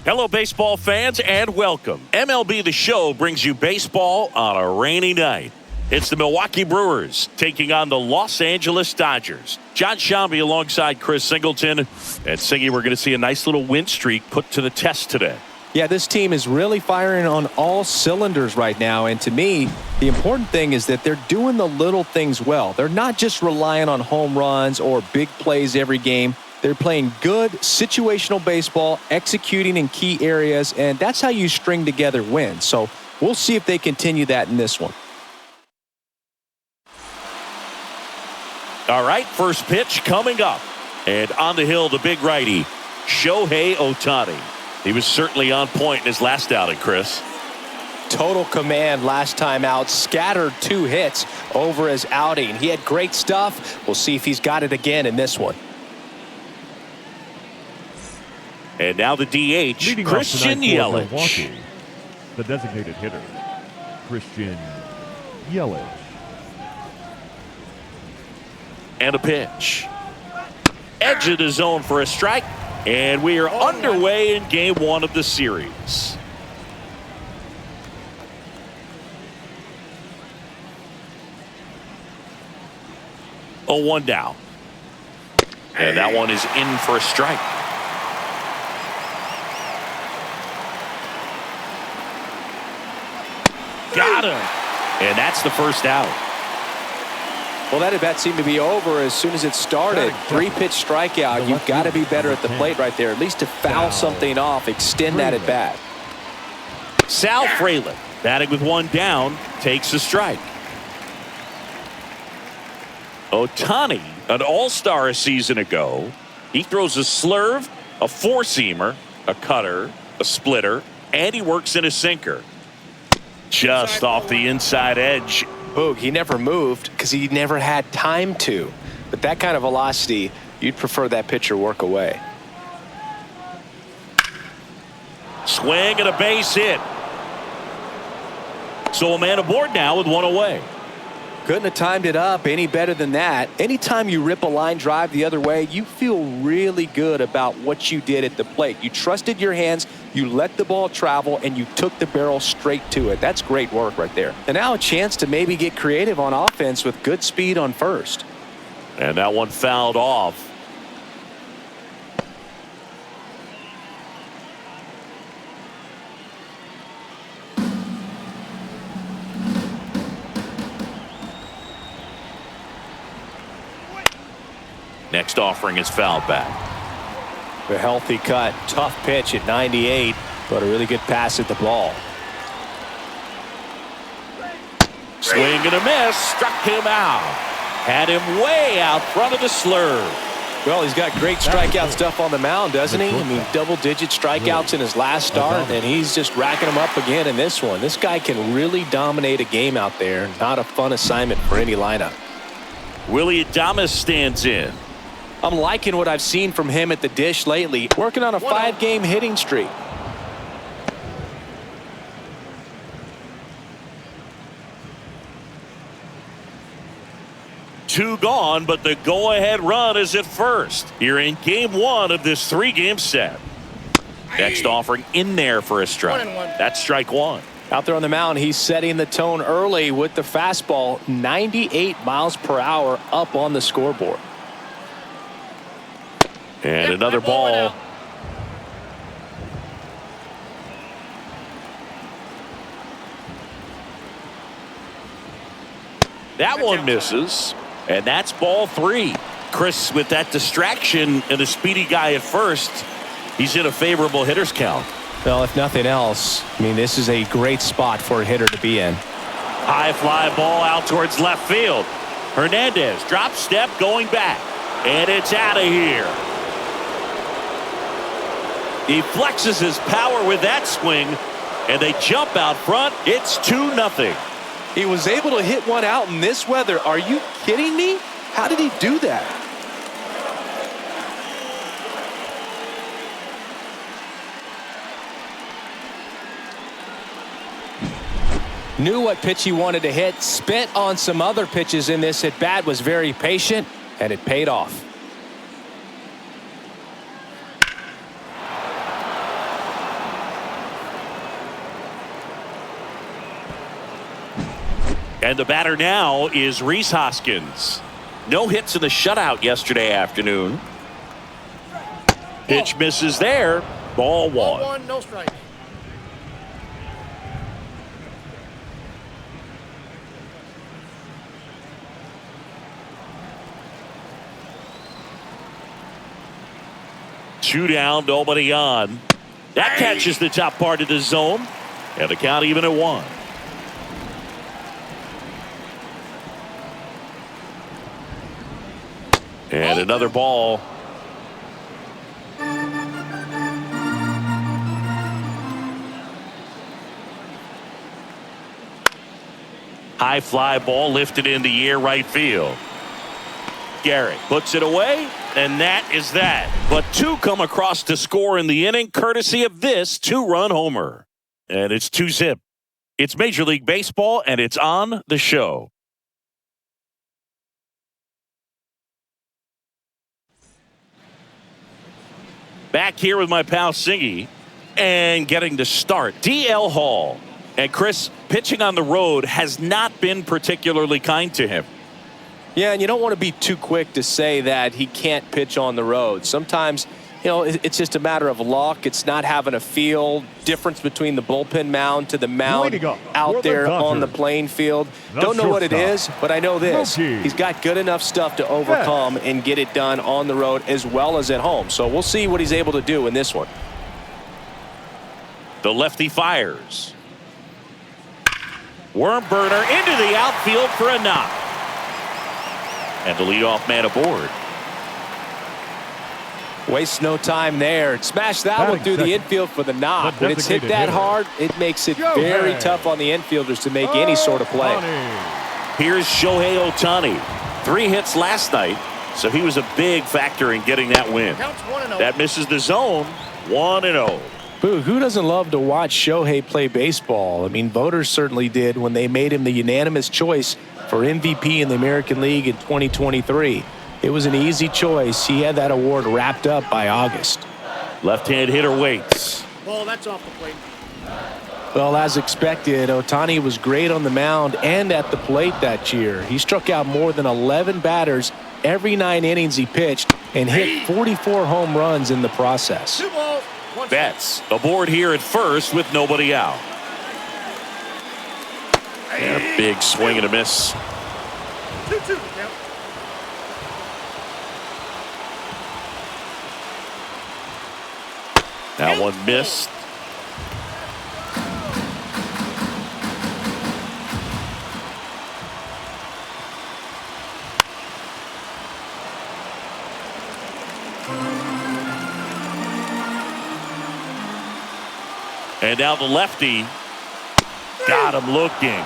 Hello, baseball fans, and welcome. MLB The Show brings you baseball on a rainy night. It's the Milwaukee Brewers taking on the Los Angeles Dodgers. John Shambi alongside Chris Singleton. And Singy, we're going to see a nice little win streak put to the test today. Yeah, this team is really firing on all cylinders right now. And to me, the important thing is that they're doing the little things well. They're not just relying on home runs or big plays every game. They're playing good situational baseball, executing in key areas, and that's how you string together wins. So we'll see if they continue that in this one. All right, first pitch coming up. And on the hill, the big righty, Shohei Ohtani. He was certainly on point in his last outing, Chris. Total command last time out, scattered 2 hits over his outing. He had great stuff. We'll see if he's got it again in this one. And now the DH, Christian Yelich. The designated hitter, Christian Yelich. And a pitch. Edge of the zone for a strike. And we are underway in game 1 of the series. Oh, 1 down. And that one is in for a strike. Got him. And that's the first out. Well, that at-bat seemed to be over as soon as it started. 3-pitch strikeout. You've got to be better at the plate right there, at least to foul something off, extend that at-bat. Sal Frelick, batting with 1 down, takes a strike. Ohtani, an all-star a season ago. He throws a slurve, a 4-seamer, a cutter, a splitter, and he works in a sinker. Just off the inside edge. Boog, he never moved because he never had time to. But that kind of velocity, you'd prefer that pitcher work away. Swing and a base hit. So a man aboard now with 1 away. Couldn't have timed it up any better than that. Anytime you rip a line drive the other way, you feel really good about what you did at the plate. You trusted your hands, you let the ball travel, and you took the barrel straight to it. That's great work right there. And now a chance to maybe get creative on offense with good speed on first. And that one fouled off. Next offering is fouled back. A healthy cut, tough pitch at 98, but a really good pass at the ball. Swing and a miss, struck him out. Had him way out front of the slurve. Well, he's got great strikeout stuff on the mound, doesn't he? I mean, double-digit strikeouts in his last start, and he's just racking them up again in this one. This guy can really dominate a game out there. Not a fun assignment for any lineup. Willie Adames stands in. I'm liking what I've seen from him at the dish lately. Working on a 5-game hitting streak. Two gone, but the go-ahead run is at first. Here in game 1 of this 3-game set. Next offering in there for a strike. That's strike 1. Out there on the mound, he's setting the tone early with the fastball. 98 miles per hour up on the scoreboard. And another ball. That one misses. And that's ball 3. Chris, with that distraction and a speedy guy at first, he's in a favorable hitter's count. Well, if nothing else, I mean, this is a great spot for a hitter to be in. High fly ball out towards left field. Hernandez drop step going back. And it's out of here. He flexes his power with that swing, and they jump out front. It's 2-0. He was able to hit one out in this weather. Are you kidding me? How did he do that? Knew what pitch he wanted to hit, spent on some other pitches in this at bat, was very patient, and it paid off. And the batter now is Rhys Hoskins. No hits in the shutout yesterday afternoon. Pitch misses there. Ball one. Ball 1, no strikes. Two down, nobody on. That catches the top part of the zone. And the count even at 1. And another ball. High fly ball lifted in the air right field. Garrett puts it away, and that is that. But 2 come across to score in the inning, courtesy of this 2-run homer. And it's 2-zip. It's Major League Baseball, and it's on the show. Back here with my pal Singy, and getting to start, DL Hall. And Chris, pitching on the road has not been particularly kind to him. Yeah, and you don't want to be too quick to say that he can't pitch on the road. Sometimes, you know, it's just a matter of luck. It's not having a feel. Difference between the bullpen mound to the mound out there on the playing field. Don't know what it is, but I know this. He's got good enough stuff to overcome and get it done on the road as well as at home. So we'll see what he's able to do in this one. The lefty fires. Worm burner into the outfield for a knock. And the leadoff man aboard. Waste no time there. Smash that one through the infield for the knock. When it's hit that hard, it makes it very tough on the infielders to make any sort of play. Here's Shohei Ohtani. 3 hits last night, so he was a big factor in getting that win. That misses the zone. 1-0. Boo, who doesn't love to watch Shohei play baseball? I mean, voters certainly did when they made him the unanimous choice for MVP in the American League in 2023. It was an easy choice. He had that award wrapped up by August. Left-hand hitter waits. Ball, that's off the plate. Well, as expected, Ohtani was great on the mound and at the plate that year. He struck out more than 11 batters every 9 innings he pitched and hit 44 home runs in the process. 2 balls, 1 Betts aboard here at first with nobody out. And a big swing and a miss. 2-2 count. That one missed. And now the lefty got him looking.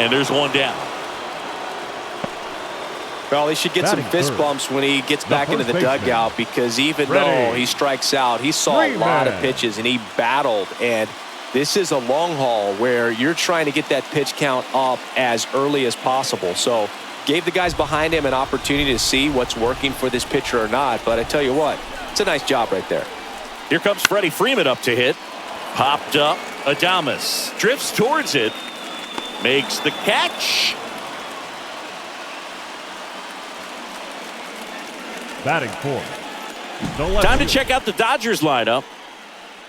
And there's one down. Well, he should get some fist bumps when he gets back into the dugout, because even though he strikes out, he saw a lot of pitches and he battled. And this is a long haul where you're trying to get that pitch count up as early as possible. So gave the guys behind him an opportunity to see what's working for this pitcher or not. But I tell you what, it's a nice job right there. Here comes Freddie Freeman up to hit. Popped up. Adames drifts towards it. Makes the catch. Batting fourth. Time to check out the Dodgers lineup.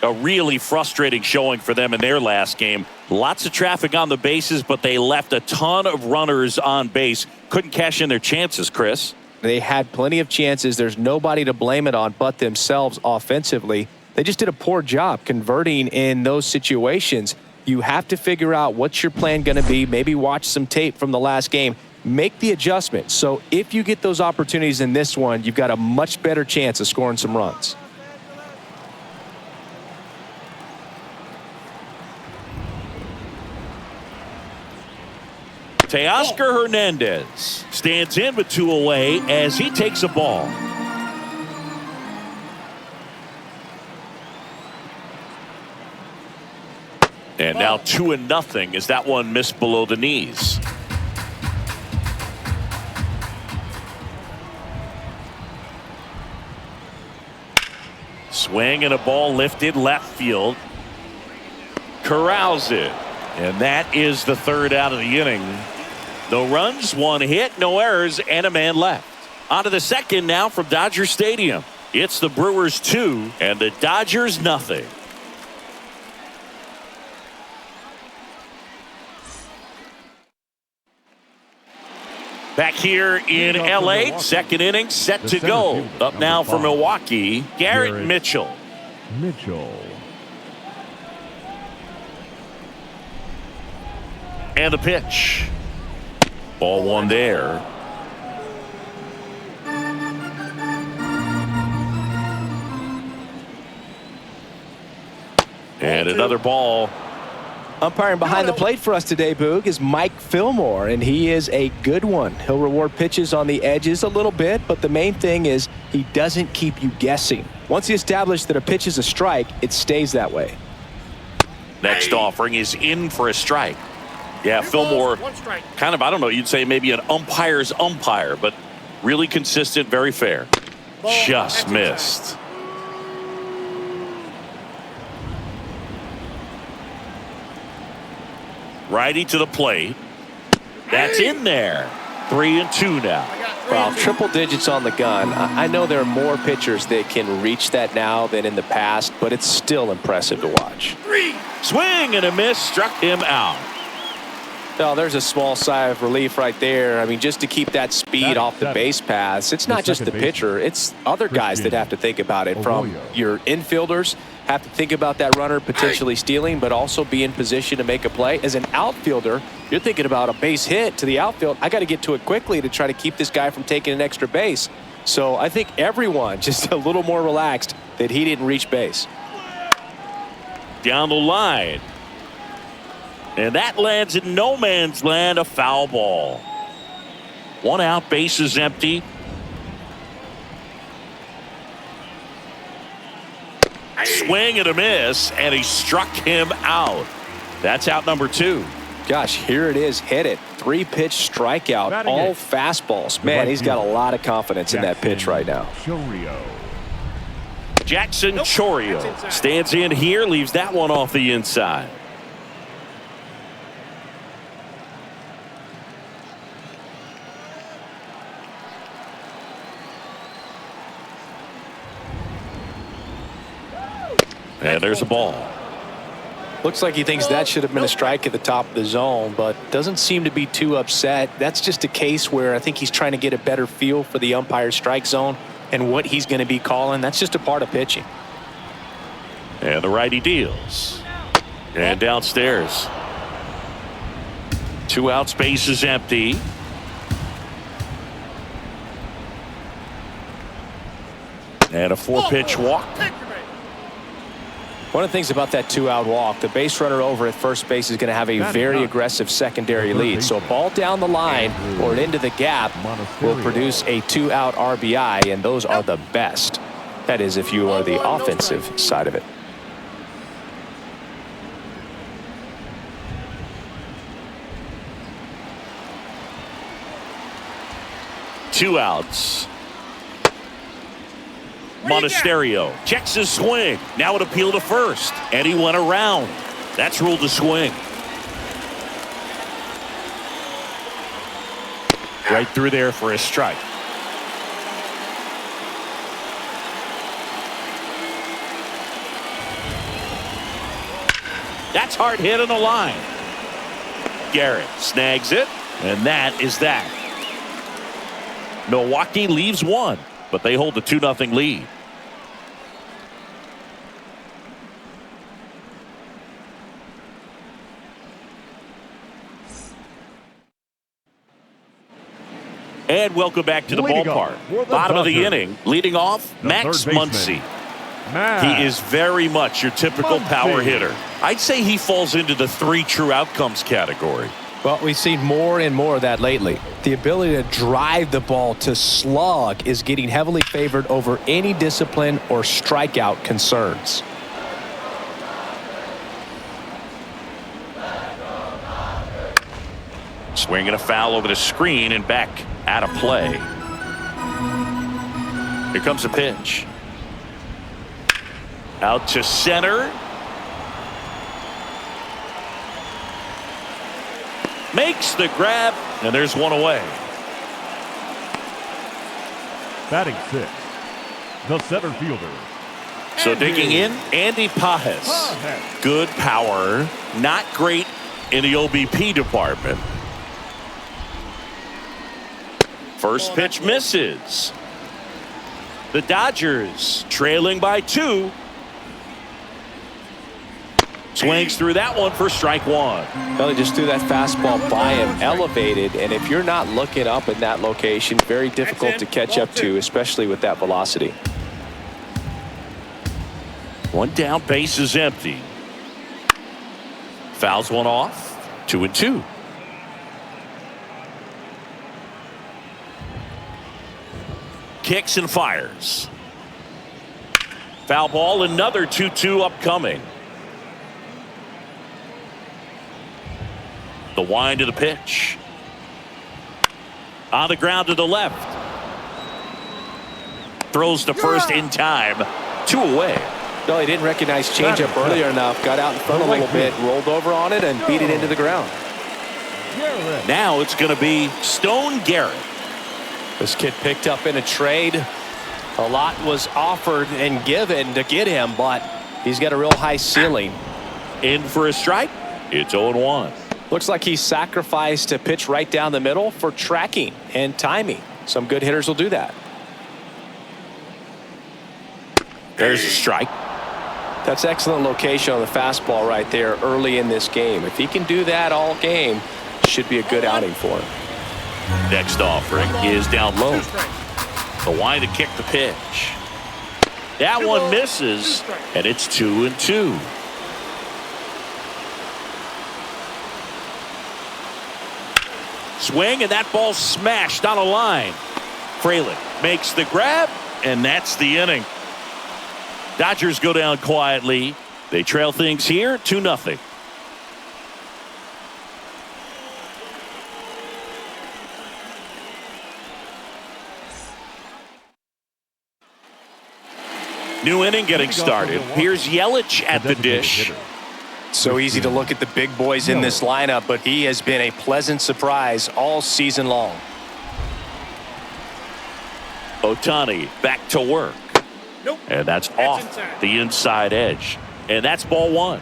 A really frustrating showing for them in their last game. Lots of traffic on the bases, but they left a ton of runners on base. Couldn't cash in their chances, Chris. They had plenty of chances. There's nobody to blame it on but themselves offensively. They just did a poor job converting in those situations. You have to figure out what's your plan going to be. Maybe watch some tape from the last game. Make the adjustment. So if you get those opportunities in this one, you've got a much better chance of scoring some runs. Teoscar Hernandez stands in with 2 away as he takes a ball. And now 2-0 as that one missed below the knees. Swing and a ball lifted left field. Corrals it. And that is the 3rd out of the inning. No runs, 1 hit, no errors, and a man left. On to the second now from Dodger Stadium. It's the Brewers 2 and the Dodgers nothing. Back here in LA, second inning set to go. Up now for Milwaukee, Garrett Mitchell. And the pitch. Ball 1 there. And another ball. Umpiring behind the plate for us today, Boog, is Mike Fillmore, and he is a good one. He'll reward pitches on the edges a little bit, but the main thing is he doesn't keep you guessing. Once he establishes that a pitch is a strike, it stays that way. Next offering is in for a strike. Yeah, Fillmore, kind of, I don't know, you'd say maybe an umpire's umpire, but really consistent, very fair. Just missed. Righty to the plate. That's in there. 3-2 now. Well, triple digits on the gun. I know there are more pitchers that can reach that now than in the past, but it's still impressive to watch. Swing and a miss, struck him out. No, there's a small sigh of relief right there. I mean, just to keep that speed off the base paths, it's not just the pitcher, it's other guys that have to think about it. From your infielders, have to think about that runner potentially stealing, but also be in position to make a play. As an outfielder, you're thinking about a base hit to the outfield. I got to get to it quickly to try to keep this guy from taking an extra base. So I think everyone just a little more relaxed that he didn't reach base. Down the line. And that lands in no man's land, a foul ball. 1 out, base is empty. Swing and a miss, and he struck him out. That's out number 2. Gosh, here it is. Hit it. 3-pitch strikeout. All fastballs. Man, he's got a lot of confidence in that pitch right now. Jackson Chourio stands in here, leaves that one off the inside. And there's a ball. Looks like he thinks that should have been a strike at the top of the zone, but doesn't seem to be too upset. That's just a case where I think he's trying to get a better feel for the umpire's strike zone and what he's going to be calling. That's just a part of pitching. And the righty deals. And downstairs. 2 outs, base is empty. And a 4-pitch walk. One of the things about that 2-out walk, the base runner over at first base is going to have a very aggressive secondary lead. So a ball down the line or into the gap will produce a 2-out RBI, and those are the best. That is if you are the offensive side of it. Two outs. Monasterio checks his swing. Now an appeal to first, and he went around. That's ruled a swing. Right through there for a strike. That's hard hit on the line. Garrett snags it, and that is that. Milwaukee leaves one, but they hold the 2-0 lead. And welcome back to the ballpark. Bottom of the inning, leading off, Max Muncy. He is very much your typical power hitter. I'd say he falls into the 3 true outcomes category. Well, we've seen more and more of that lately. The ability to drive the ball to slug is getting heavily favored over any discipline or strikeout concerns. Swinging a foul over the screen and back out of play. Here comes a pitch. Out to center. Makes the grab, and there's one away. Batting 6, the center fielder. So digging in, Andy Pajes. Good power, not great in the OBP department. First pitch misses. The Dodgers trailing by 2. Swings through that one for strike 1. Well, he just threw that fastball by him, elevated, and if you're not looking up in that location, very difficult to catch up to, especially with that velocity. One down, base is empty. Fouls one off. 2-2. Kicks and fires. Foul ball, another 2-2 upcoming. The wind of the pitch. On the ground to the left. Throws to first in time. 2 away. No, he didn't recognize changeup earlier enough. Got out in front a little bit, rolled over on it, and beat it into the ground. Now it's going to be Stone Garrett. This kid picked up in a trade. A lot was offered and given to get him, but he's got a real high ceiling. In for a strike. It's 0-1. Looks like he sacrificed a pitch right down the middle for tracking and timing. Some good hitters will do that. There's a strike. That's excellent location on the fastball right there early in this game. If he can do that all game, should be a good outing for him. Next offering is down low. The wind to kick the pitch. That one misses, and it's 2-2. Swing, and that ball smashed on a line. Frelick makes the grab, and that's the inning. Dodgers go down quietly. They trail things here 2-0. New inning getting started. Here's Yelich at the dish. So easy to look at the big boys in this lineup, but he has been a pleasant surprise all season long. Ohtani back to work. And that's off the inside edge. And that's ball 1.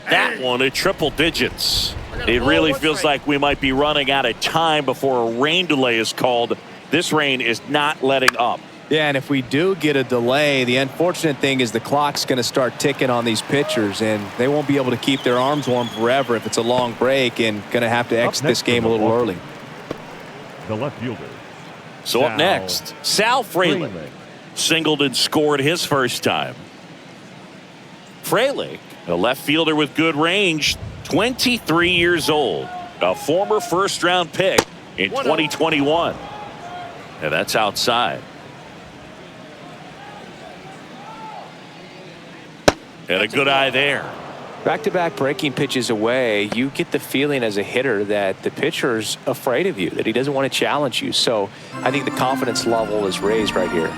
That one at triple digits. It really feels like we might be running out of time before a rain delay is called. This rain is not letting up. Yeah, and if we do get a delay, the unfortunate thing is the clock's going to start ticking on these pitchers, and they won't be able to keep their arms warm forever if it's a long break, and going to have to exit this game a little early. The left fielder. So up next, Sal Frelick. Singled and scored his first time. Frelick, a left fielder with good range, 23 years old, a former first-round pick in 2021. And that's outside. And a good eye there. Back-to-back breaking pitches away, you get the feeling as a hitter that the pitcher's afraid of you, that he doesn't want to challenge you. So I think the confidence level is raised right here.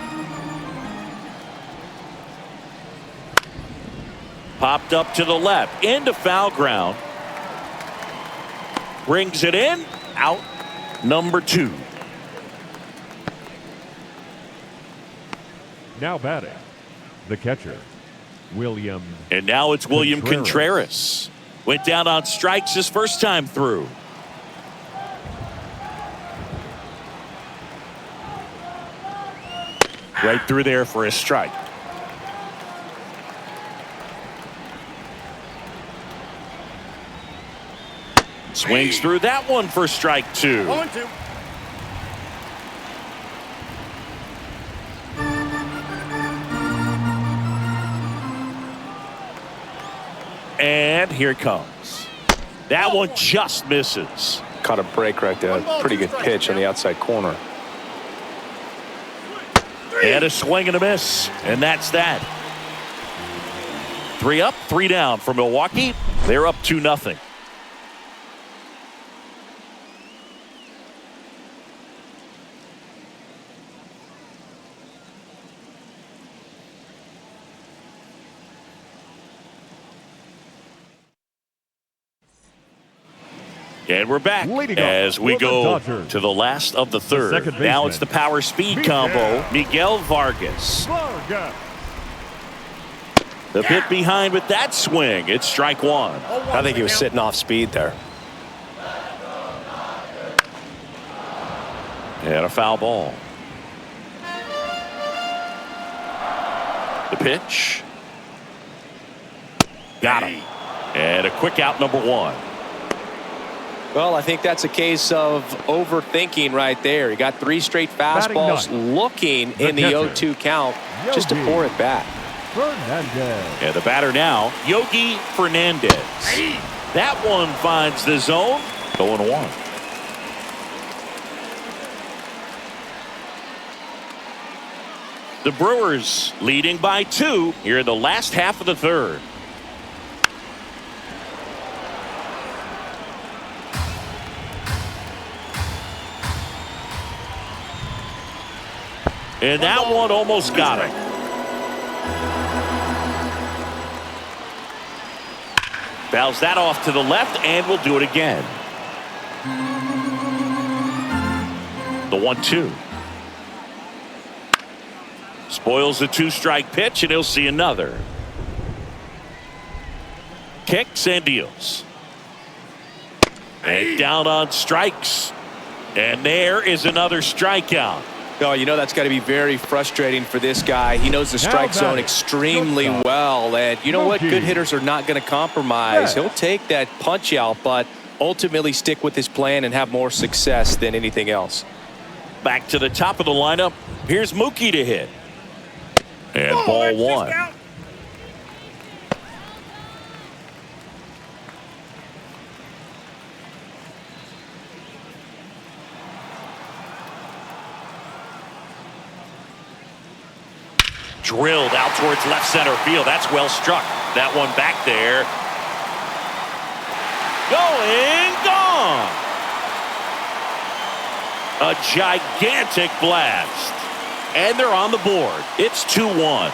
Popped up to the left, into foul ground. Brings it in, out, number 2. Now batting, the catcher, William. And now it's William Contreras. Went down on strikes his first time through. Right through there for a strike. Swings through that one for strike 2. 0-2. And here it comes. That one just misses. Caught a break right there. Pretty good pitch on the outside corner. And a swing and a miss. And that's that. 3 up, 3 down for Milwaukee. They're up 2-0. And we're back Leading up as we for the go Dodgers, to the last of the third. second Now baseman, it's the power speed combo. Miguel Vargas. Vargas. The bit behind with that swing. It's strike one. I think he was sitting off speed there. And a foul ball. The pitch. Got him. And a quick out, number one. Well, I think that's a case of overthinking right there. He got 3 straight fastballs looking in the 0-2 count just to pour it back. Fernandez. And the batter now, Yogi Fernandez. That one finds the zone. 0-1. The Brewers leading by 2 here in the last half of the third. And that one almost got him. Fouls that off to the left, and we'll do it again. The 1-2. Spoils the 2-strike pitch, and he'll see another. Kicks and deals. And down on strikes. And there is another strikeout. Oh, you know that's got to be very frustrating for this guy. He knows the strike zone extremely well. And you know what? Good hitters are not going to compromise. He'll take that punch out, but ultimately stick with his plan and have more success than anything else. Back to the top of the lineup. Here's Mookie to hit. And ball one. Drilled out towards left center field. That's well struck. That one back there. Going, gone. A gigantic blast. And they're on the board. It's 2-1.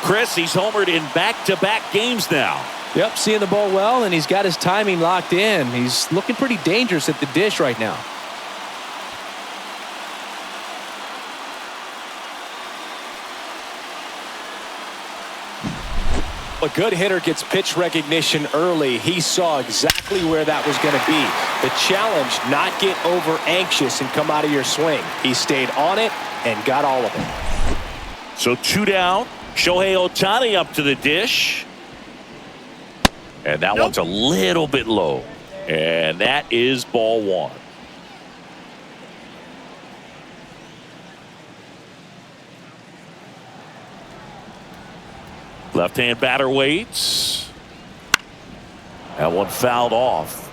Chris, he's homered in back-to-back games now. Yep, seeing the ball well, and he's got his timing locked in. He's looking pretty dangerous at the dish right now. A good hitter gets pitch recognition early. He saw exactly where that was going to be. The challenge, not get over anxious and come out of your swing. He stayed on it and got all of it. So 2 down. Shohei Ohtani up to the dish. And that one's a little bit low. And that is ball one. Left-hand batter waits. That one fouled off.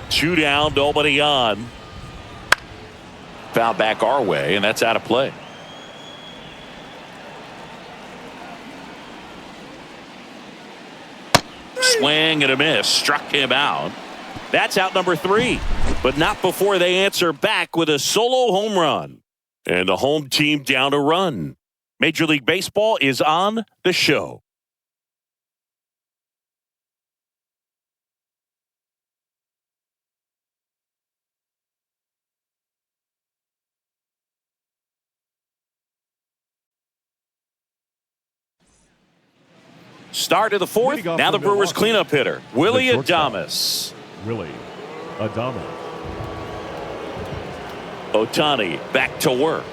2 down, nobody on. Foul back our way, and that's out of play. Swing and a miss. Struck him out. That's out number 3. But not before they answer back with a solo home run. And the home team down a run. Major League Baseball is on the show. Start of the fourth. Now the Brewers cleanup hitter, Willie Adames. Willie Adames. Ohtani back to work.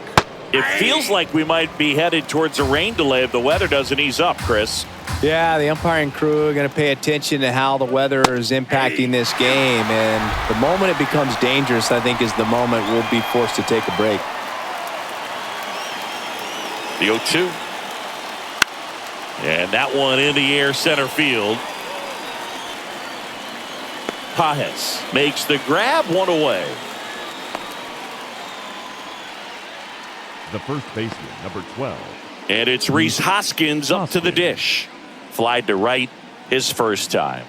It feels like we might be headed towards a rain delay if the weather doesn't ease up, Chris. Yeah, the umpiring crew are going to pay attention to how the weather is impacting this game. And the moment it becomes dangerous, I think, is the moment we'll be forced to take a break. The 0-2. And that one in the air center field. Pages makes the grab, one away. The first baseman, number 12. And it's Rhys Hoskins up to the dish. Flied to right his first time.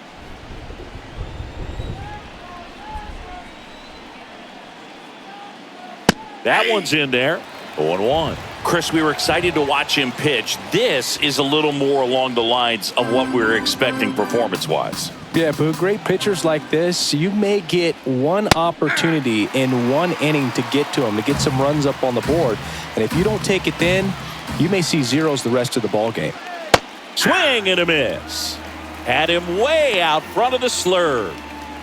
That one's in there. 0-1. Chris, we were excited to watch him pitch. This is a little more along the lines of what we were expecting performance-wise. Yeah, but great pitchers like this, you may get one opportunity in one inning to get to them, to get some runs up on the board. And if you don't take it then, you may see zeros the rest of the ball game. Swing and a miss. Had him way out front of the slurve.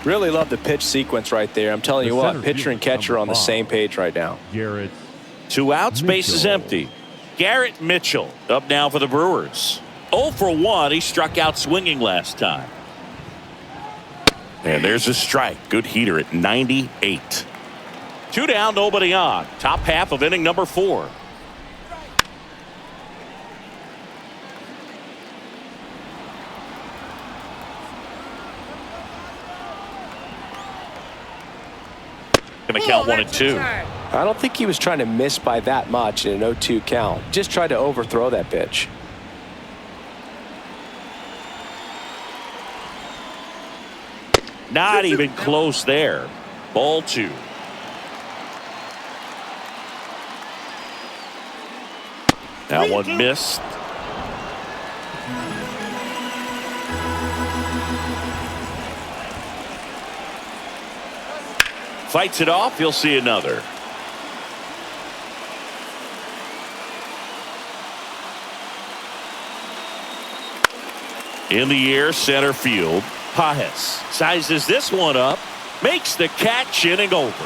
Really love the pitch sequence right there. I'm telling you what, pitcher and catcher on the same page right now. Garrett. 2 outs, base is empty. Garrett Mitchell up now for the Brewers. 0 for 1. He struck out swinging last time. And there's a strike. Good heater at 98. 2 down, nobody on. Top half of inning number 4. Going to count 1 and 2. I don't think he was trying to miss by that much in an 0-2 count. Just tried to overthrow that pitch. Not even close there. Ball 2. That one missed. Fights it off. You'll see another. In the air, center field. Pajes sizes this one up, makes the catch, inning over.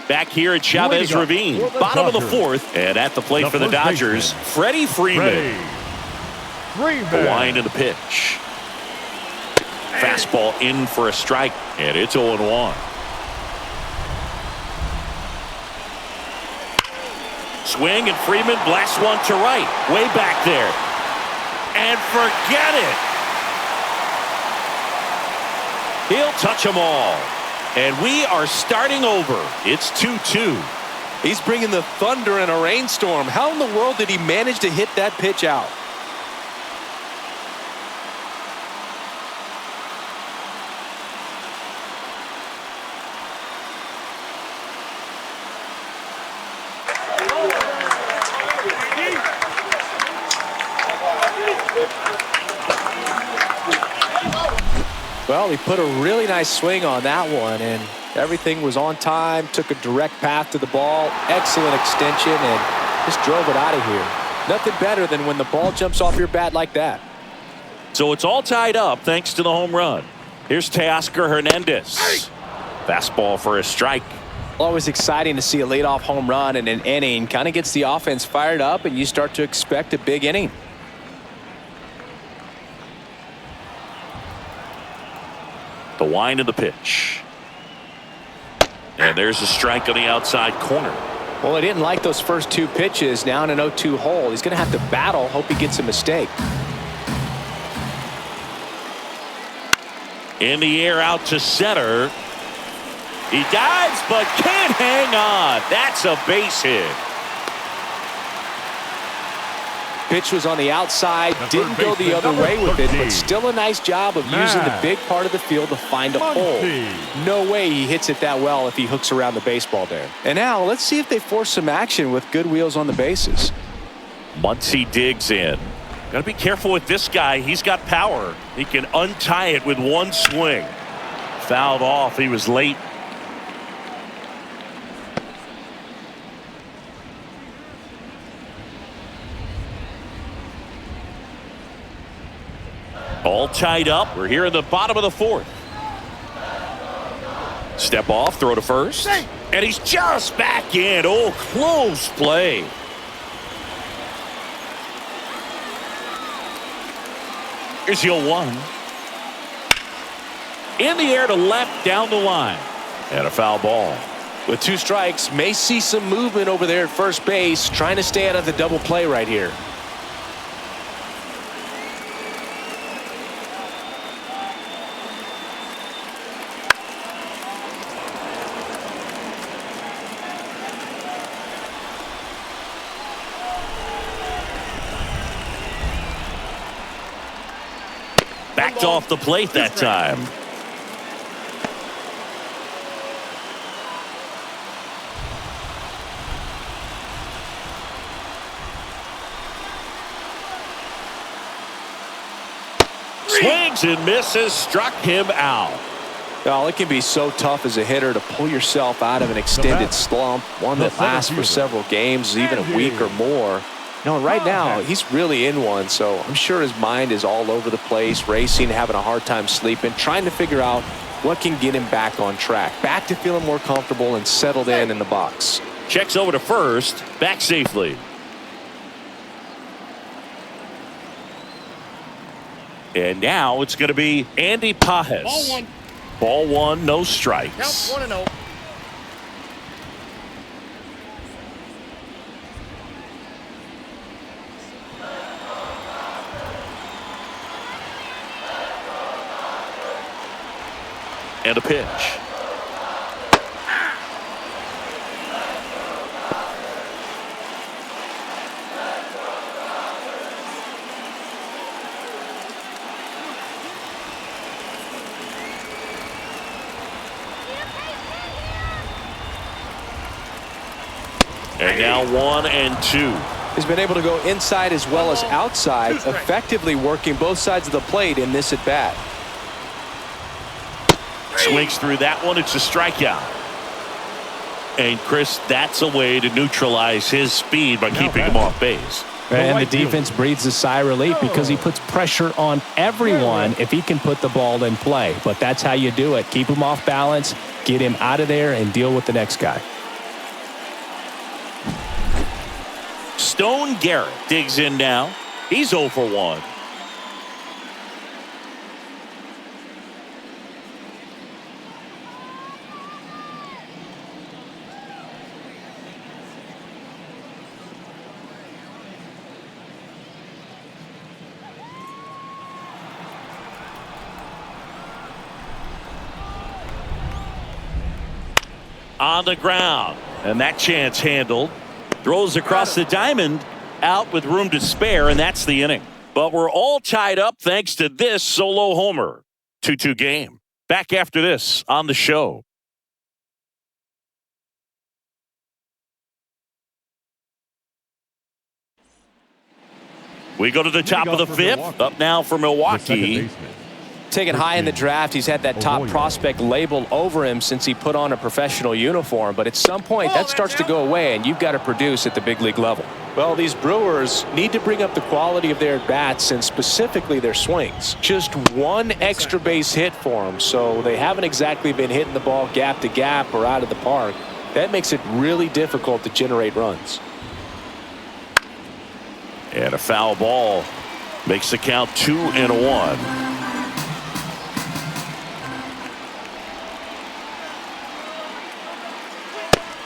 Back here at Chavez Ravine, bottom of the 4th, and at the plate for the Dodgers, Freddie Freeman. The wind of the pitch. Fastball in for a strike, and it's 0-1. Swing, and Freeman blasts one to right, way back there. And forget it. He'll touch them all. And we are starting over. It's 2-2. He's bringing the thunder in a rainstorm. How in the world did he manage to hit that pitch out? Well, he put a really nice swing on that one, and everything was on time, took a direct path to the ball, excellent extension, and just drove it out of here. Nothing better than when the ball jumps off your bat like that. So it's all tied up thanks to the home run. Here's Teoscar Hernandez. Fastball for a strike. Always exciting to see a leadoff home run in an inning. Kind of gets the offense fired up, and you start to expect a big inning. The wind of the pitch. And there's a strike on the outside corner. Well, he didn't like those first 2 pitches. Now in an 0-2 hole. He's going to have to battle, hope he gets a mistake. In the air out to center. He dives but can't hang on. That's a base hit. Pitch was on the outside, didn't go the other way with it, but still a nice job of using the big part of the field to find a hole. No way he hits it that well if he hooks around the baseball there. And now let's see if they force some action with good wheels on the bases. Muncy digs in. Got to be careful with this guy. He's got power. He can untie it with one swing. Fouled off. He was late. All tied up. We're here in the bottom of the 4th. Step off, throw to first. And he's just back in. Oh, close play. Here's the 0-1. In the air to left, down the line. And a foul ball. With 2 strikes, may see some movement over there at first base, trying to stay out of the double play right here. knocked off the plate that time. Swings and misses, struck him out. Well, it can be so tough as a hitter to pull yourself out of an extended slump, one that lasts for several games, even a week or more. No, right now, he's really in one, so I'm sure his mind is all over the place, racing, having a hard time sleeping, trying to figure out what can get him back on track, back to feeling more comfortable and settled in the box. Checks over to first, back safely. And now it's going to be Andy Pajes. Ball one. Ball one, no strikes. Count 1-0. And a pitch. And now 1-2. He's been able to go inside as well as outside, effectively working both sides of the plate in this at-bat. Swings through that one. It's a strikeout. And, Chris, that's a way to neutralize his speed by keeping him off base. And the defense breathes a sigh of relief because he puts pressure on everyone if he can put the ball in play. But that's how you do it. Keep him off balance, get him out of there, and deal with the next guy. Stone Garrett digs in now. He's 0 for 1. On the ground, and that chance handled. Throws across the diamond, out with room to spare, and that's the inning. But we're all tied up thanks to this solo homer. 2-2 game. Back after this on the show. We go to the top of the fifth. Up now for Milwaukee. Taken high in the draft, he's had that top prospect label over him since he put on a professional uniform. But at some point, that starts to go away, and you've got to produce at the big league level. Well, these Brewers need to bring up the quality of their bats and specifically their swings. Just one extra base hit for them, so they haven't exactly been hitting the ball gap to gap or out of the park. That makes it really difficult to generate runs. And a foul ball makes the count 2-1.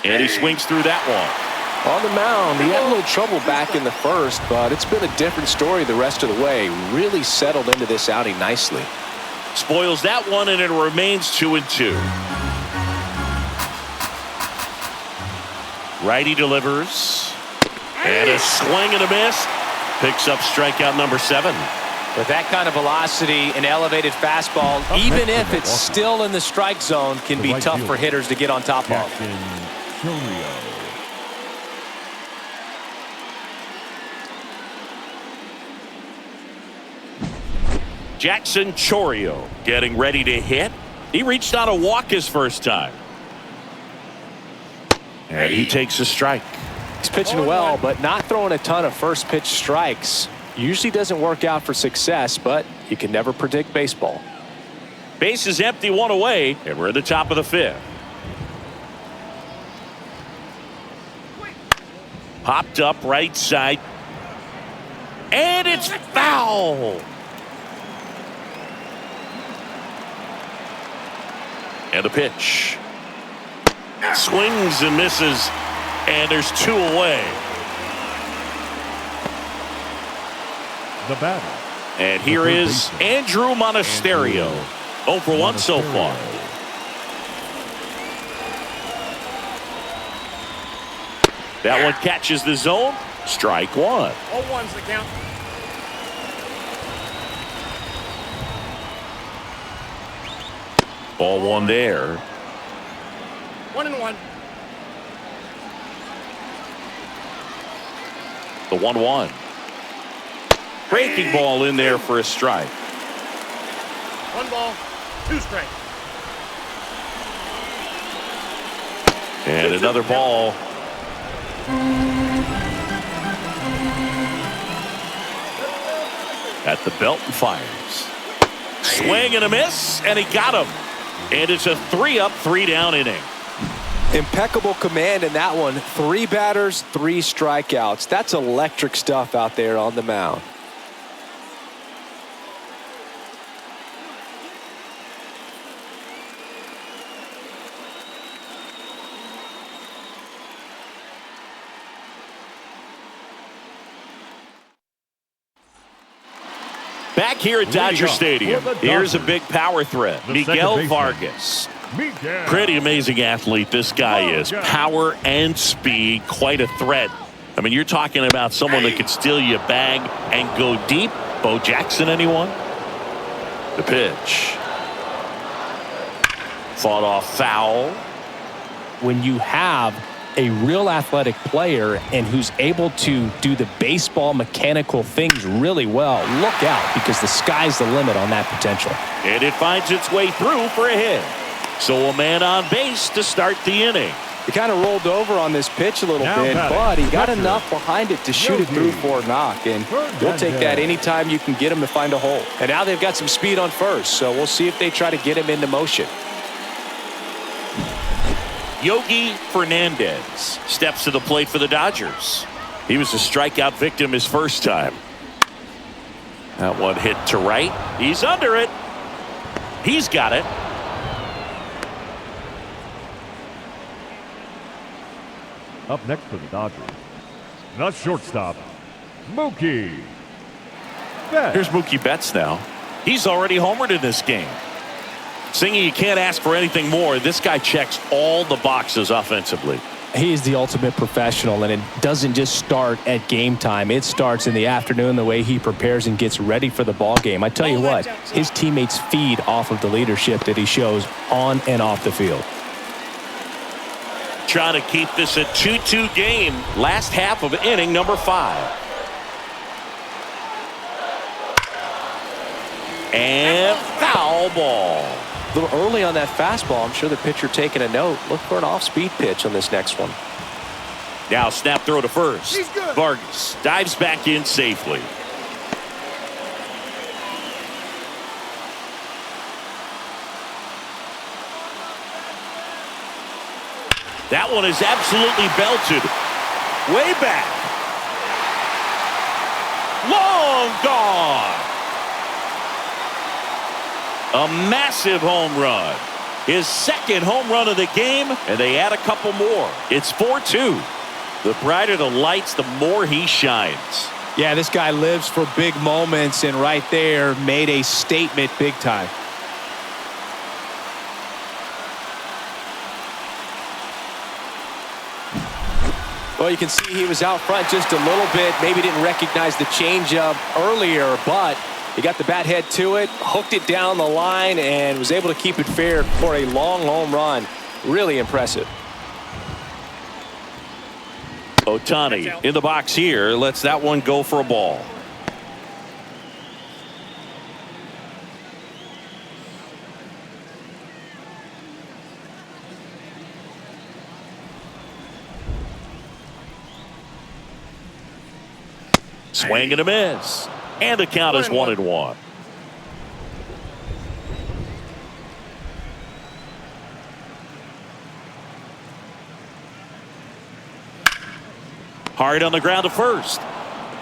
And he swings through that one. On the mound, he had a little trouble back in the first, but it's been a different story the rest of the way. Really settled into this outing nicely. Spoils that one, and it remains 2-2. Righty delivers. And a swing and a miss. Picks up strikeout number 7. With that kind of velocity and elevated fastball, even if it's still in the strike zone, can be tough for hitters to get on top of. Jackson Chourio getting ready to hit. He reached on a walk his first time. And he takes a strike. He's pitching well, but not throwing a ton of first pitch strikes. Usually doesn't work out for success, but you can never predict baseball. Base is empty, one away, and we're at the top of the fifth. Popped up right side. And it's foul. And a pitch. Swings and misses. And there's 2 away. The batter. And here is Andrew Monasterio. 0 for 1 so far. That one catches the zone. Strike 1. 0-1's the count. Ball one there. 1-1. The 1-1. Breaking ball in there for a strike. 1 ball, 2 strikes. And another ball. At the belt and fires. Swing and a miss, and he got him. And it's a 3-up, 3-down inning. Impeccable command in that one. 3 batters, 3 strikeouts. That's electric stuff out there on the mound. Back here at Dodger Stadium, here's a big power threat. Miguel Vargas. Pretty amazing athlete this guy is. Power and speed, quite a threat. I mean, you're talking about someone that could steal you a bag and go deep. Bo Jackson, anyone? The pitch. Fought off foul. When you have a real athletic player and who's able to do the baseball mechanical things really well, look out, because the sky's the limit on that potential. And it finds its way through for a hit. So a man on base to start the inning. He kind of rolled over on this pitch a little bit, but he got enough behind it to shoot it through for a knock. And you'll take that anytime you can get him to find a hole. And now they've got some speed on first, so we'll see if they try to get him into motion. Yogi Fernandez steps to the plate for the Dodgers. He was a strikeout victim his first time. That one hit to right. He's under it. He's got it. Up next for the Dodgers, the shortstop, Mookie Betts. Here's Mookie Betts now. He's already homered in this game. Singy, you can't ask for anything more. This guy checks all the boxes offensively. He is the ultimate professional, and it doesn't just start at game time. It starts in the afternoon, the way he prepares and gets ready for the ball game. I tell you what, his teammates feed off of the leadership that he shows on and off the field. Trying to keep this a 2-2 game. Last half of inning number 5. And foul ball. A little early on that fastball. I'm sure the pitcher taking a note. Look for an off-speed pitch on this next one. Now snap throw to first. Vargas dives back in safely. That one is absolutely belted. Way back. Long gone. A massive home run. His second home run of the game, and they add a couple more. It's 4-2. The brighter the lights, the more he shines. Yeah, this guy lives for big moments, and right there made a statement big time. Well, you can see he was out front just a little bit. Maybe didn't recognize the changeup earlier, but he got the bat head to it, hooked it down the line, and was able to keep it fair for a long home run. Really impressive. Ohtani in the box here. Lets that one go for a ball. Swing and a miss. And the count is 1-1. Hard on the ground to first.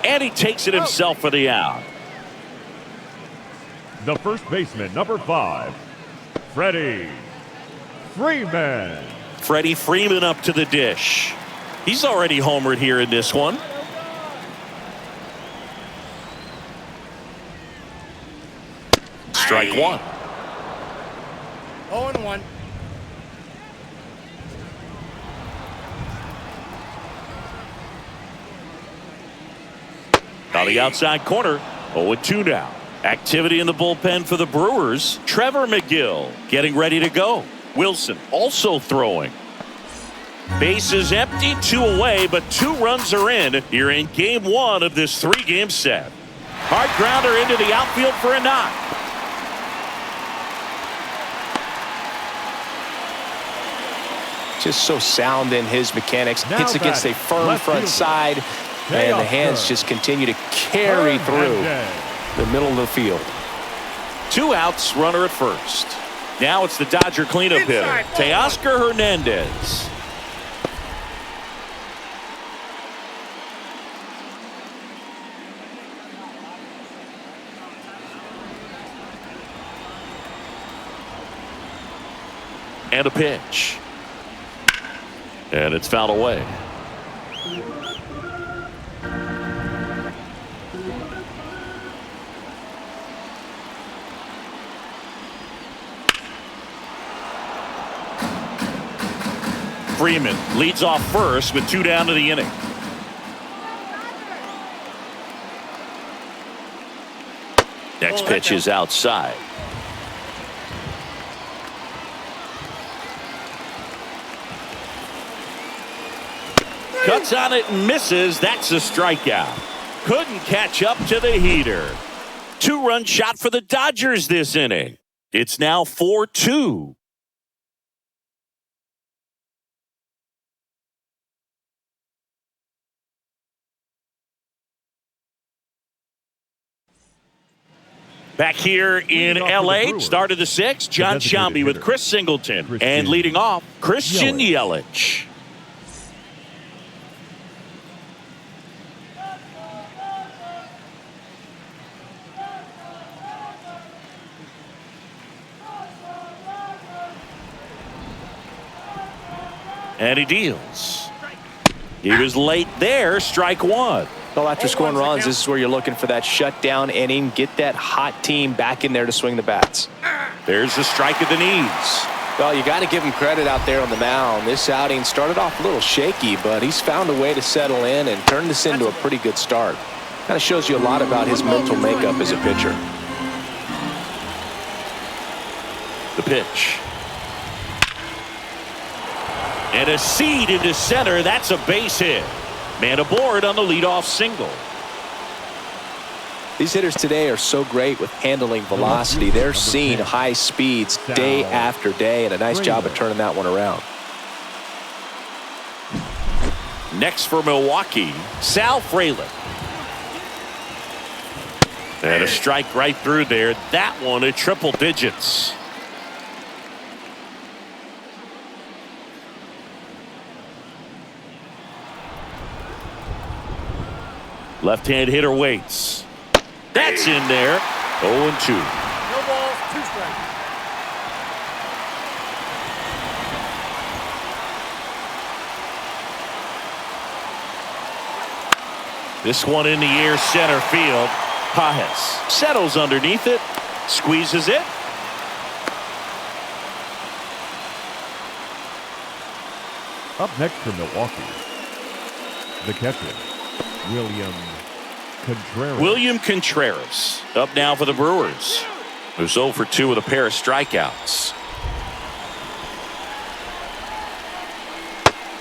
And he takes it himself for the out. The first baseman, number 5, Freddie Freeman. Freddie Freeman up to the dish. He's already homered here in this one. Strike one. 0-1. On the outside corner, 0-2 now. Activity in the bullpen for the Brewers. Trevor McGill getting ready to go. Wilson also throwing. Bases empty, 2 away, but 2 runs are in here in game 1 of this 3-game set. Hard grounder into the outfield for a knock. Just so sound in his mechanics. Now Hits against a firm front side, and the hands just continue to carry through the middle of the field. 2 outs, runner at first. Now it's the Dodger cleanup hitter, Teoscar Hernandez. And a pitch. And it's fouled away. Freeman leads off first with 2 down to the inning. Next pitch is outside. Cuts on it and misses. That's a strikeout. Couldn't catch up to the heater. 2-run shot for the Dodgers this inning. It's now 4-2. Back here in LA, start of the 6th, John Sciambi with Chris Singleton. And leading off, Christian Yelich. And he deals. He was late there, strike 1. Well, after scoring runs, this is where you're looking for that shutdown inning. Get that hot team back in there to swing the bats. There's the strike at the knees. Well, you got to give him credit out there on the mound. This outing started off a little shaky, but he's found a way to settle in and turn this into a pretty good start. Kind of shows you a lot about his mental makeup as a pitcher. The pitch. And a seed into center. That's a base hit. Man aboard on the leadoff single. These hitters today are so great with handling velocity. They're seeing high speeds day after day, and a nice job of turning that one around. Next for Milwaukee, Sal Frelick. And a strike right through there. That one at triple digits. Left-hand hitter waits. That's in there. 0-2. No balls, 2 strikes. This one in the air, center field. Pajes settles underneath it, squeezes it. Up next for Milwaukee, the catcher, William Contreras up now for the Brewers, who's 0 for 2 with a pair of strikeouts.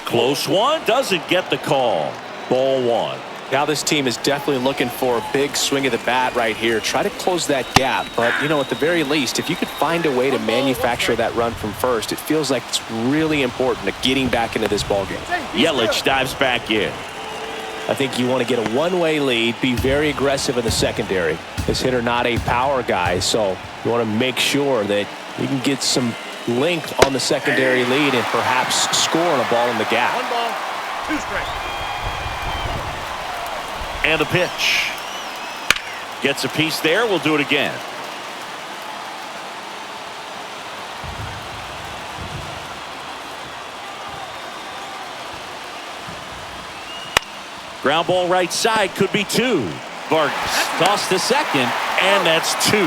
Close one, doesn't get the call. Ball 1. Now this team is definitely looking for a big swing of the bat right here. Try to close that gap. But, you know, at the very least, if you could find a way to manufacture that run from first, it feels like it's really important to getting back into this ballgame. Yelich dives back in. I think you want to get a one-way lead, be very aggressive in the secondary. This hitter not a power guy, so you want to make sure that you can get some length on the secondary lead and perhaps score on a ball in the gap. 1 ball, 2 strikes. And a pitch. Gets a piece there. We'll do it again. Ground ball right side, could be 2. Vargas tossed to second, and that's 2.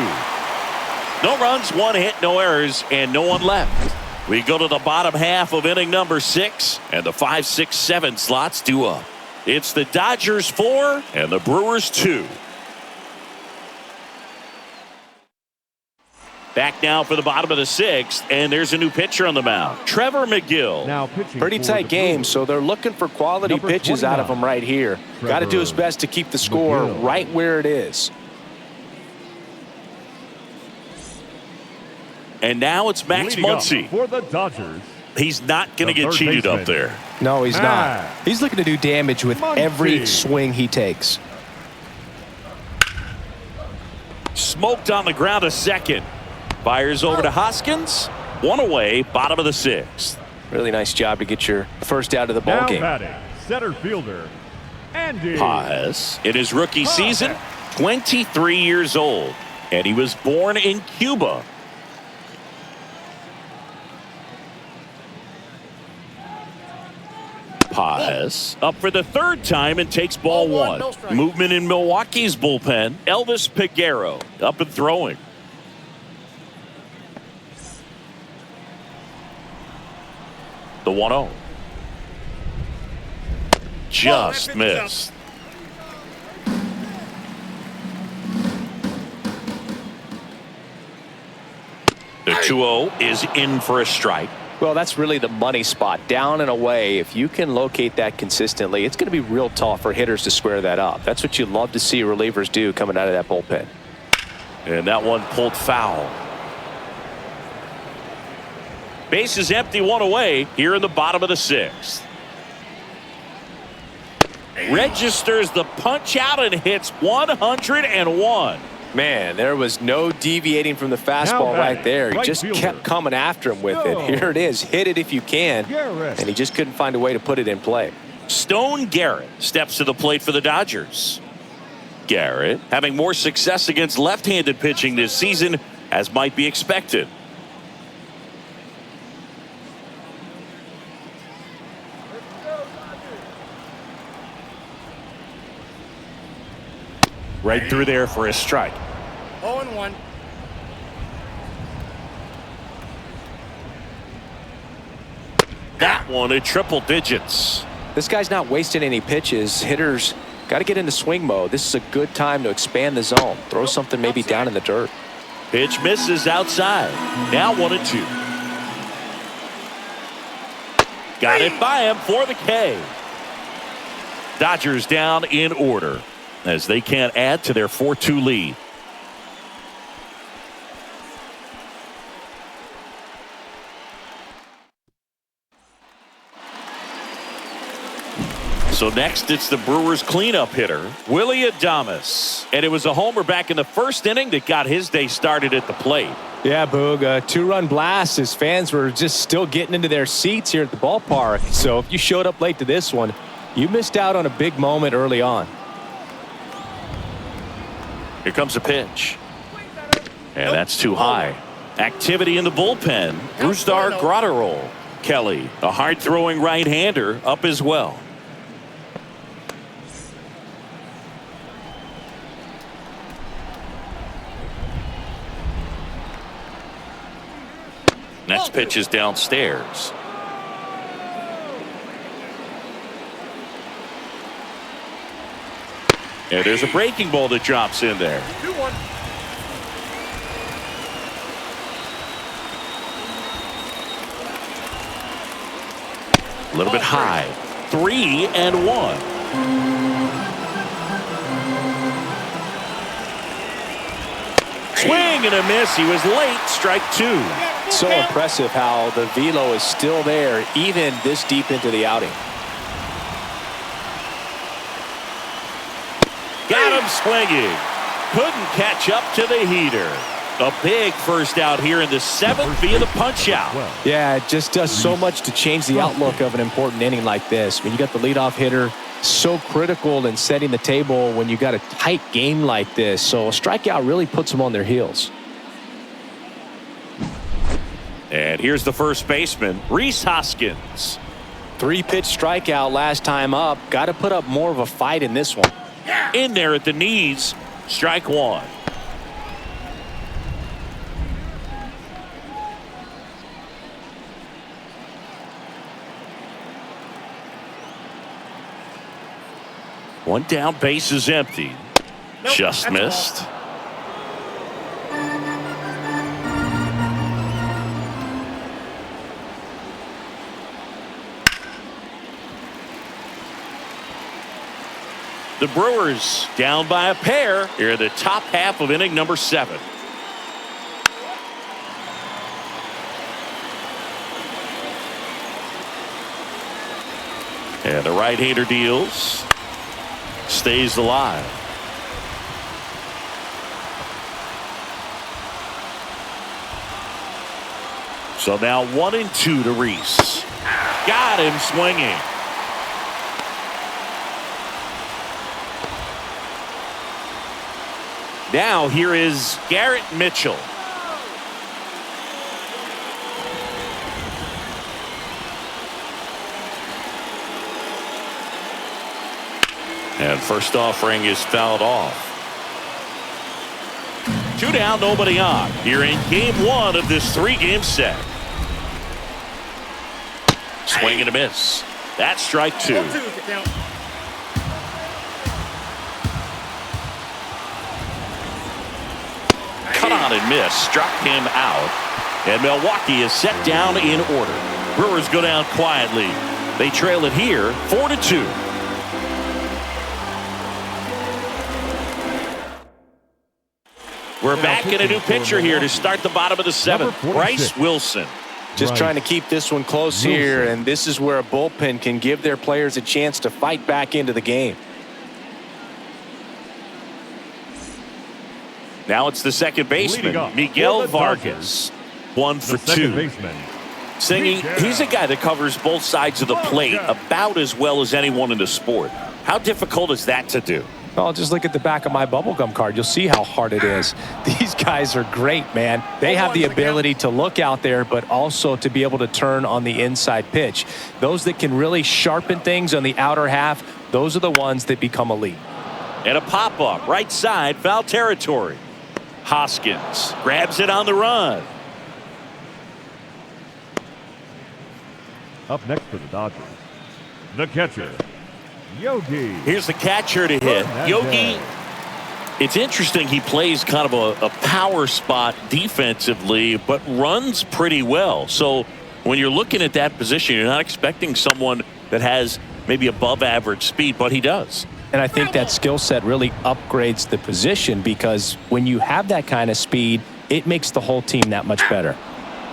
No runs, 1 hit, no errors, and no one left. We go to the bottom half of inning number 6, and the 5, 6, 7 slots due up. It's the Dodgers 4 and the Brewers 2. Back now for the bottom of the 6th, and there's a new pitcher on the mound, Trevor McGill. Now pitching. Pretty for tight the game, Brewers, so they're looking for quality Number pitches out of 29, him right here. Got to do his best to keep the score McGill. right where it is. And now it's Max leading up Muncy. for the Dodgers. He's not going to The get third cheated baseman. up there. No, he's not. Max He's looking to do damage with every Muncy. swing he takes. Smoked on the ground a second. Fires over to Hoskins. One away, bottom of the 6th. Really nice job to get your first out of the ball Now game. batting, center fielder, Andy. Paz, in his rookie season, 23 years old, and he was born in Cuba. Paz up for the 3rd time and takes ball Ball one, 1. no strike. Movement in Milwaukee's bullpen. Elvis Peguero up and throwing. The 1-0. Just that missed. The 2-0 is in for a strike. Well, that's really the money spot. Down and away, if you can locate that consistently, it's going to be real tough for hitters to square that up. That's what you love to see relievers do coming out of that bullpen. And that one pulled foul. Base is empty, 1 away here in the bottom of the 6th. Registers the punch out and hits 101. Man, there was no deviating from the fastball Now right there. He right just fielder. kept coming after him with it. Go. Here it is. Hit it if you can. Garrett. And he just couldn't find a way to put it in play. Stone Garrett steps to the plate for the Dodgers. Garrett having more success against left-handed pitching this season, as might be expected. Right through there for a strike. 0-1. That one at triple digits. This guy's not wasting any pitches. Hitters got to get into swing mode. This is a good time to expand the zone. Throw something maybe down in the dirt. Pitch misses outside. Now 1-2. Got it by him for the K. Dodgers down in order as they can't add to their 4-2 lead. So next, it's the Brewers cleanup hitter, Willie Adames. And it was a homer back in the 1st inning that got his day started at the plate. Yeah, Boog, a 2-run blast. His fans were just still getting into their seats here at the ballpark. So if you showed up late to this one, you missed out on a big moment early on. Here comes a pitch. And that's too high. Activity in the bullpen. Brusdar Graterol. Kelly, a hard-throwing right-hander, up as well. Next pitch is downstairs. And there's a breaking ball that drops in there. 2-1. A little bit high. 3-1. Swing and a miss. He was late. Strike 2. So impressive how the velo is still there even this deep into the outing. Got him swinging. Couldn't catch up to the heater. A big first out here in the 7th via the punch out. Yeah, it just does so much to change the outlook of an important inning like this. When you got the leadoff hitter, so critical in setting the table when you got a tight game like this. So a strikeout really puts them on their heels. And here's the first baseman, Rhys Hoskins. 3-pitch strikeout last time up. Got to put up more of a fight in this one. In there at the knees. Strike 1. One down, base is empty. Nope, Just that's a ball. missed. The Brewers down by a pair here in the top half of inning number 7. And the right-hander deals. Stays alive. So now 1-2 to Reese. Got him swinging. Now here is Garrett Mitchell. And first offering is fouled off. 2 down, nobody on. Here in game 1 of this 3-game set. Swing and a miss. That's strike 2. Cut on and miss. Struck him out. And Milwaukee is set down in order. Brewers go down quietly. They trail it here 4-2. We're back in a new pitcher here to start the bottom of the 7th. Bryce Wilson. Just trying to keep this one close here, and this is where a bullpen can give their players a chance to fight back into the game. Now it's the second baseman, Miguel Vargas. 1 for 2. Singing, he's a guy that covers both sides of the plate about as well as anyone in the sport. How difficult is that to do? Well, just look at the back of my bubblegum card. You'll see how hard it is. These guys are great, man. They have the ability to look out there, but also to be able to turn on the inside pitch. Those that can really sharpen things on the outer half, those are the ones that become elite. And a pop-up, right side, foul territory. Hoskins grabs it on the run. Up next for the Dodgers, the catcher, Yogi. Here's the catcher to hit. Yogi, it's interesting. He plays kind of a power spot defensively, but runs pretty well. So when you're looking at that position, you're not expecting someone that has maybe above average speed, but he does. And I think that skill set really upgrades the position, because when you have that kind of speed, it makes the whole team that much better.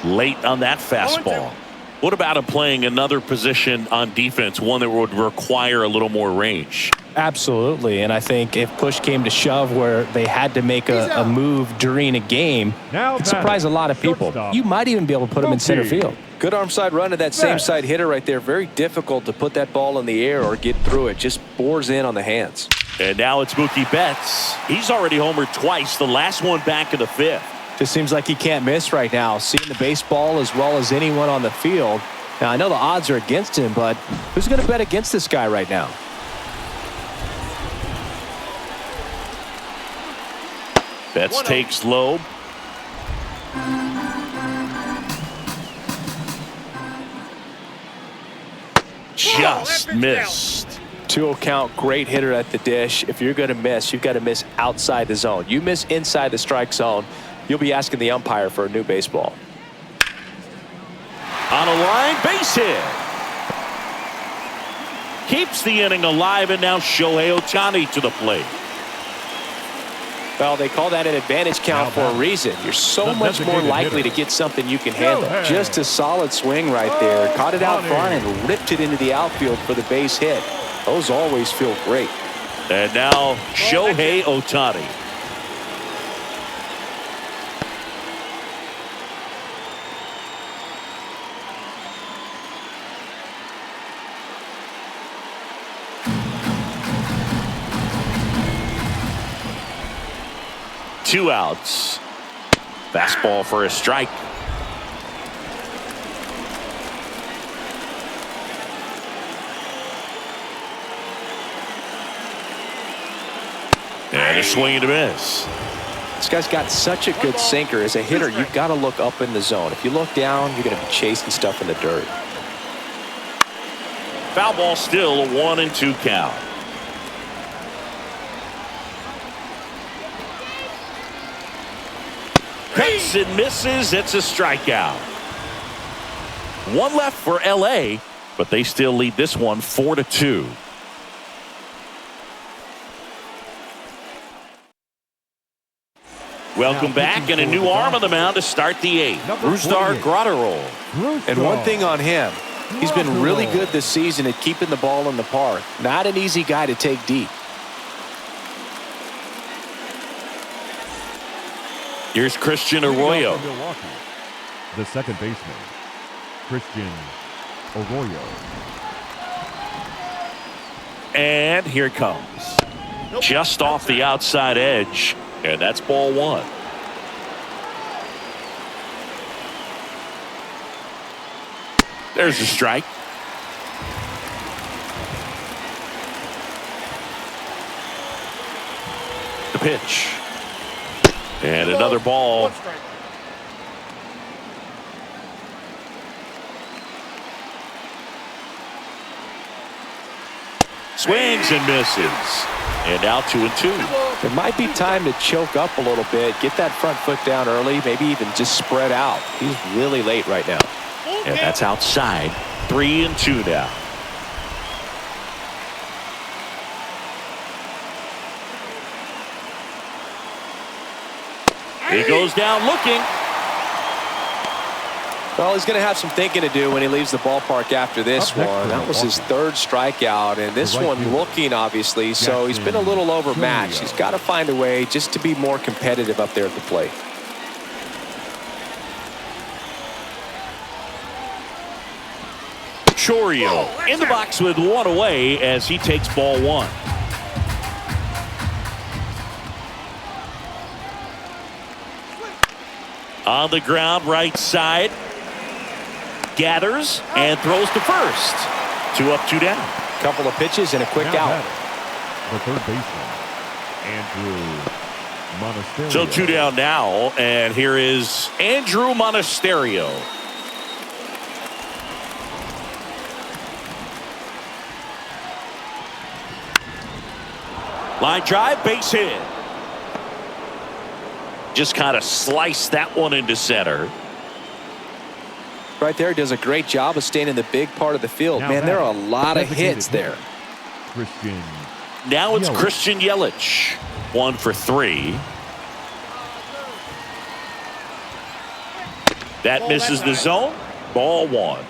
Late on that fastball. What about him playing another position on defense, one that would require a little more range? Absolutely. And I think if push came to shove where they had to make a move during a game, it'd surprise a lot of people. You might even be able to put him in center field. Good arm side run to that same side hitter right there. Very difficult to put that ball in the air or get through it. Just bores in on the hands. And now it's Mookie Betts. He's already homered twice, the last one back in the 5th. Just seems like he can't miss right now, seeing the baseball as well as anyone on the field. Now, I know the odds are against him, but who's going to bet against this guy right now? Betts takes low. Just missed. 2-0 count, great hitter at the dish. If you're going to miss, you've got to miss outside the zone. You miss inside the strike zone, you'll be asking the umpire for a new baseball. On a line, base hit. Keeps the inning alive, and now Shohei Ohtani to the plate. Well, they call that an advantage count for a reason. You're so much more likely to get something you can handle. Just a solid swing right there. Caught it out front and ripped it into the outfield for the base hit. Those always feel great. And now Shohei Ohtani. Two outs. Fastball for a strike. And a swing and a miss. This guy's got such a good sinker. As a hitter, you've got to look up in the zone. If you look down, you're going to be chasing stuff in the dirt. Foul ball, still a 1-2 count. Cuts and misses. It's a strikeout. One left for LA, but they still lead this one 4-2. Welcome back, and a new arm on the mound to start the 8th. Brusdar Graterol. And one thing on him, he's been really good this season at keeping the ball in the park. Not an easy guy to take deep. Here's Christian Arroyo. The second baseman, Christian Arroyo. And here it comes. Just off the outside edge, and that's ball 1. There's the strike. The pitch. And another ball. Swings and misses. And now 2-2. It might be time to choke up a little bit, get that front foot down early, maybe even just spread out. He's really late right now. And that's outside. 3-2 now. He goes down looking. Well, he's going to have some thinking to do when he leaves the ballpark after this one. That was his 3rd strikeout, and this one looking, obviously, so he's been a little overmatched. He's got to find a way just to be more competitive up there at the plate. Chourio in the box with 1 away as he takes ball 1. On the ground, right side. Gathers and throws to first. 2 up, 2 down. Couple of pitches and a quick out. The third baseman, Andrew Monasterio. So 2 down now, and here is Andrew Monasterio. Line drive, base hit. Just kind of sliced that one into center. Right there, does a great job of staying in the big part of the field. Man, there are a lot of hits there. Christian. Now it's Christian Yelich. 1 for 3. That misses the zone. Ball 1.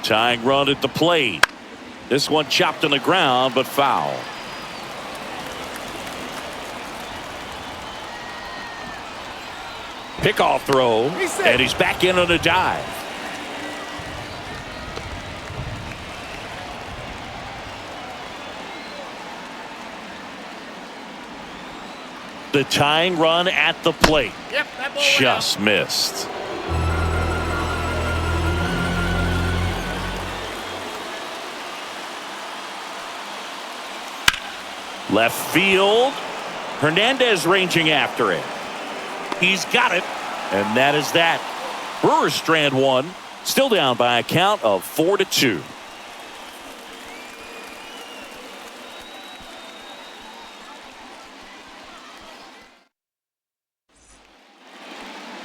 Tying run at the plate. This one chopped on the ground, but foul. Pickoff throw, and he's back in on a dive. The tying run at the plate. Just missed. Left field. Hernandez ranging after it. He's got it. And that is that. Brewers strand 1. Still down by a count of 4-2.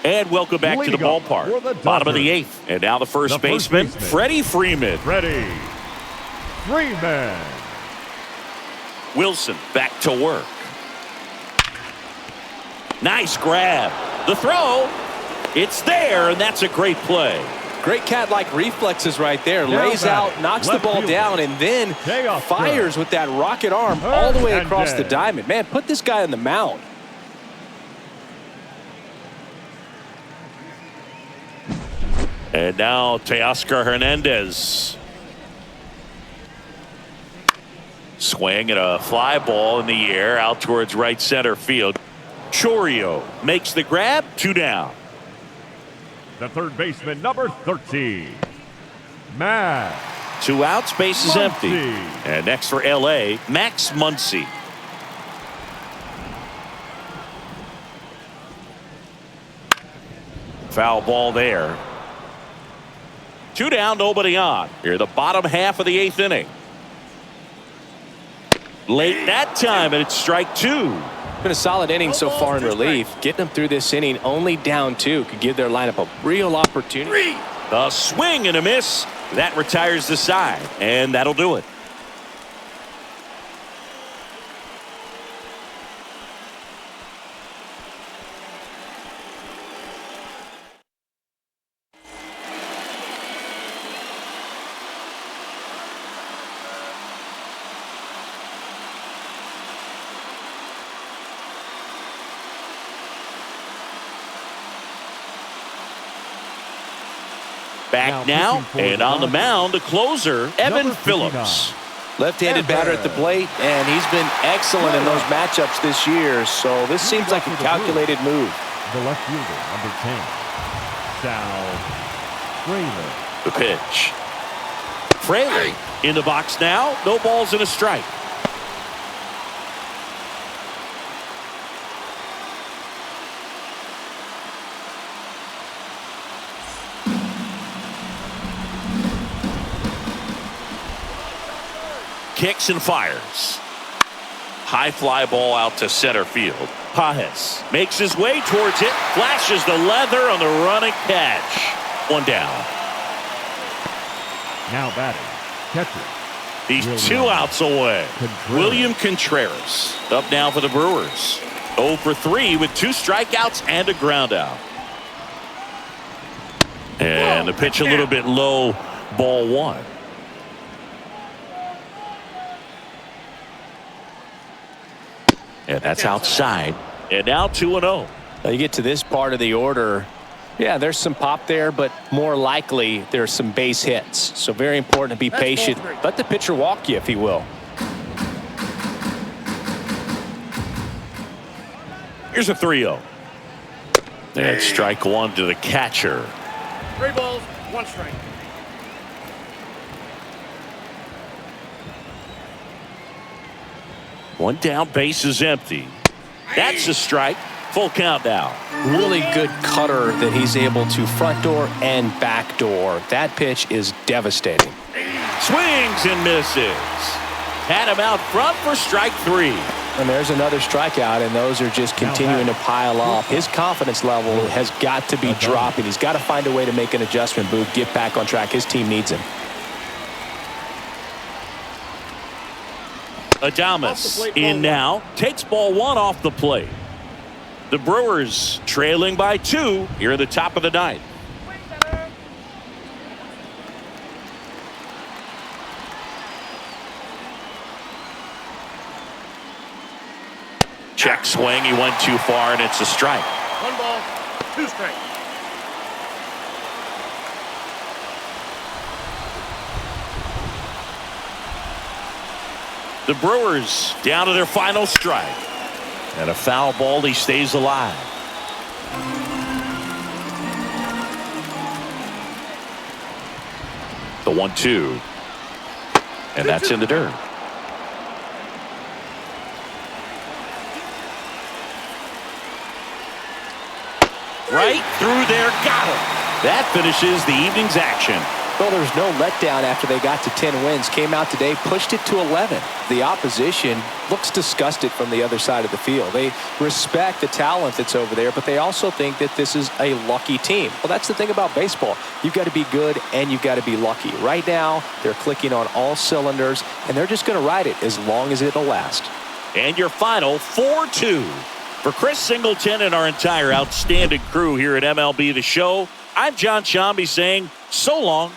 And welcome back to the ballpark. Bottom of the 8th. And now the first baseman, Freddie Freeman. Freddie Freeman. Wilson back to work. Nice grab. The throw. It's there, and that's a great play. Great cat-like reflexes right there. Lays out, knocks the ball down, and then fires with that rocket arm all the way across the diamond. Man, put this guy on the mound. And now Teoscar Hernandez. Swing and a fly ball in the air out towards right center field. Chourio makes the grab. 2 down. The third baseman, number 13, Max. 2 outs, base is empty. And next for LA, Max Muncy. Foul ball there. 2 down, nobody on. Here, the bottom half of the 8th inning. Late that time, and it's strike 2. been a solid inning so far in relief. Getting them through this inning only down 2 could give their lineup a real opportunity. A swing and a miss. That retires the side, and that'll do it. Back now, and on the mound, the closer, Evan Phillips. Left-handed batter at the plate, and he's been excellent in those matchups this year, so this seems like a calculated move. The left fielder, number 10, Sal Fraley. The pitch. Fraley in the box now. No balls and a strike. Kicks and fires. High fly ball out to center field. Pajes makes his way towards it. Flashes the leather on the running catch. One down. Now batting, catcher. He's 2 outs away. William Contreras up now for the Brewers. 0 for 3 with 2 strikeouts and a ground out. And the pitch a little bit low. Ball 1. And that's outside. And now 2-0. Now you get to this part of the order. Yeah, there's some pop there, but more likely there's some base hits. So very important to be patient. Let the pitcher walk you if he will. Here's a 3-0. And strike 1 to the catcher. 3 balls, 1 strike. One down, base is empty. That's a strike. Full count now. Really good cutter that he's able to front door and back door. That pitch is devastating. Swings and misses. Had him out front for strike 3. And there's another strikeout, and those are just continuing to pile up. His confidence level has got to be dropping. He's got to find a way to make an adjustment, Boog, get back on track. His team needs him. Adames in now, takes ball 1 off the plate. The Brewers trailing by 2 here at the top of the 9th. Check swing, he went too far, and it's a strike. 1 ball, 2 strikes. The Brewers down to their final strike. And a foul ball, he stays alive. The 1-2. And that's in the dirt. Right through there, got him. That finishes the evening's action. Well, there's no letdown after they got to 10 wins. Came out today, pushed it to 11. The opposition looks disgusted from the other side of the field. They respect the talent that's over there, but they also think that this is a lucky team. Well, that's the thing about baseball. You've got to be good and you've got to be lucky. Right now, they're clicking on all cylinders, and they're just going to ride it as long as it'll last. And your final 4-2. For Chris Singleton and our entire outstanding crew here at MLB The Show, I'm John Shambi saying so long.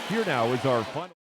Here now is our final.